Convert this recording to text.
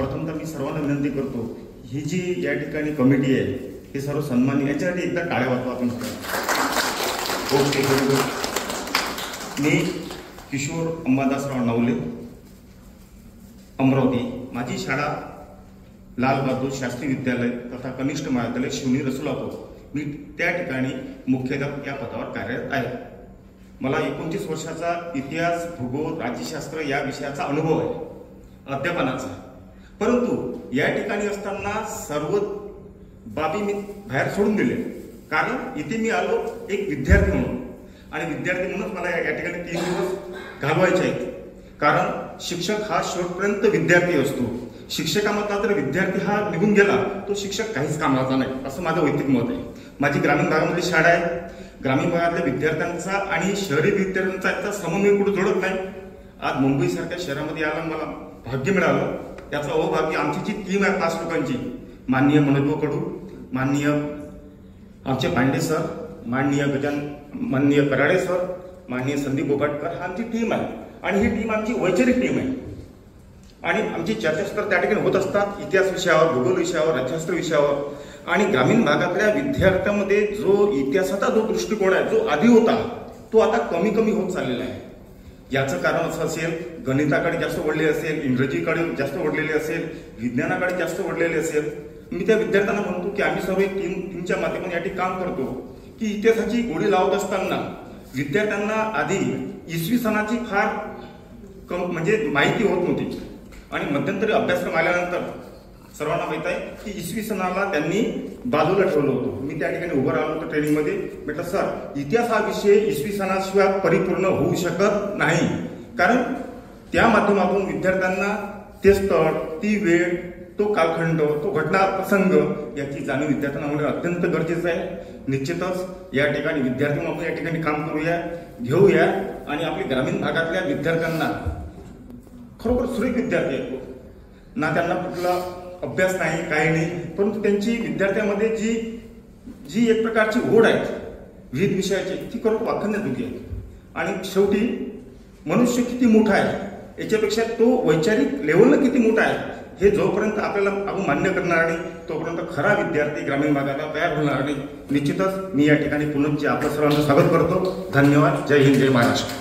प्रथमतः मी सर्वांना विनंती करतो, ही जी या ठिकाणी कमिटी आहे हे सर्व सन्मानी, याच्यासाठी एकदा टाळ्या वाजतो आपण. ओके, मी किशोर अंबादासराव नवले, अमरावती. माझी शाळा लाल बहादूर शास्त्री विद्यालय तथा कनिष्ठ महाविद्यालय शिवनी रसुलापूर, मी त्या ठिकाणी मुख्याध्यापक या पदावर कार्यरत आहे. मला 29 वर्षाचा इतिहास, भूगोल, राज्यशास्त्र या विषयाचा अनुभव आहे अध्यापनाचा. परंतु या ठिकाणी असताना सर्व बाबी मी बाहेर सोडून दिले, कारण इथे मी आलो एक विद्यार्थी म्हणून, आणि विद्यार्थी म्हणून मला या ठिकाणी 3 दिवस घालवायचे आहेत. कारण शिक्षक हा शेवटपर्यंत विद्यार्थी असतो. शिक्षकामधला जर विद्यार्थी हा निघून गेला तो शिक्षक काहीच कामाचा नाही, असं माझं वैयक्तिक मत आहे. माझी ग्रामीण भागामध्ये शाळा आहे. ग्रामीण भागातल्या विद्यार्थ्यांचा आणि शहरी विद्यार्थ्यांचा याचा समन्वय कुठे जोडत नाही. आज मुंबईसारख्या शहरामध्ये यायला मला भाग्य मिळालं. त्याचा अहोभाग्य आमची जी टीम आहे 5 लोकांची, माननीय मनोज कडू, माननीय आमचे पांडे सर, माननीय कराडे सर, माननीय संदीप बोबाटकर, हा आमची टीम आहे. आणि ही टीम आमची वैचारिक टीम आहे. आणि आमची चर्चासत्र त्या ठिकाणी होत असतात, इतिहास विषयावर, भूगोल विषयावर, राज्यशास्त्र विषयावर. आणि ग्रामीण भागातल्या विद्यार्थ्यांमध्ये जो इतिहासाचा जो दृष्टिकोन आहे, जो आधी होता, तो आता कमी कमी होत चाललेला आहे. याचं कारण असं असेल, गणिताकडे जास्त वळले असेल, इंग्रजीकडे जास्त वळलेले असेल, विज्ञानाकडे जास्त वळलेले असेल. मी त्या विद्यार्थ्यांना म्हणतो की आम्ही सर्व एक टीमच्या माध्यमातून याठी काम करतो की इतिहासाची गोडी लावत असताना विद्यार्थ्यांना आधी इसवी सनाची फार म्हणजे माहिती होत नव्हती. आणि मध्यंतरी अभ्यासक्रम आल्यानंतर सर्वांना माहित आहे की इसवी सनाला त्यांनी बाजूला ठेवलं होतं. मी त्या ठिकाणी उभं राहिलो होतो ट्रेनिंगमध्ये. म्हटलं सर, इतिहास हा विषय इसवी सनाशिवाय परिपूर्ण होऊ शकत नाही, कारण त्या माध्यमातून विद्यार्थ्यांना ते स्थळ, ती वेळ, तो कालखंड, तो घटना प्रसंग याची जाणीव विद्यार्थ्यांना होणे अत्यंत गरजेचं आहे. निश्चितच या ठिकाणी विद्यार्थी म्हणून या ठिकाणी काम करूया, घेऊया आणि आपल्या ग्रामीण भागातल्या विद्यार्थ्यांना खरोखर सुरेख विद्यार्थी आहेत ना, त्यांना कुठला अभ्यास नाही, काही नाही, परंतु त्यांची विद्यार्थ्यांमध्ये जी एक प्रकारची ओढ आहे विविध विषयाची, ती खरोखर वाखण्याजोगी आहे. आणि शेवटी मनुष्य किती मोठा आहे याच्यापेक्षा तो वैचारिक लेवलनं किती मोठा आहे हे जोपर्यंत आपल्याला आपण मान्य करणार नाही, तोपर्यंत खरा विद्यार्थी ग्रामीण भागाला तयार होणार नाही. निश्चितच मी या ठिकाणी पुन्हा आपलं सर्वांचं स्वागत करतो. धन्यवाद. जय हिंद, जय महाराष्ट्र.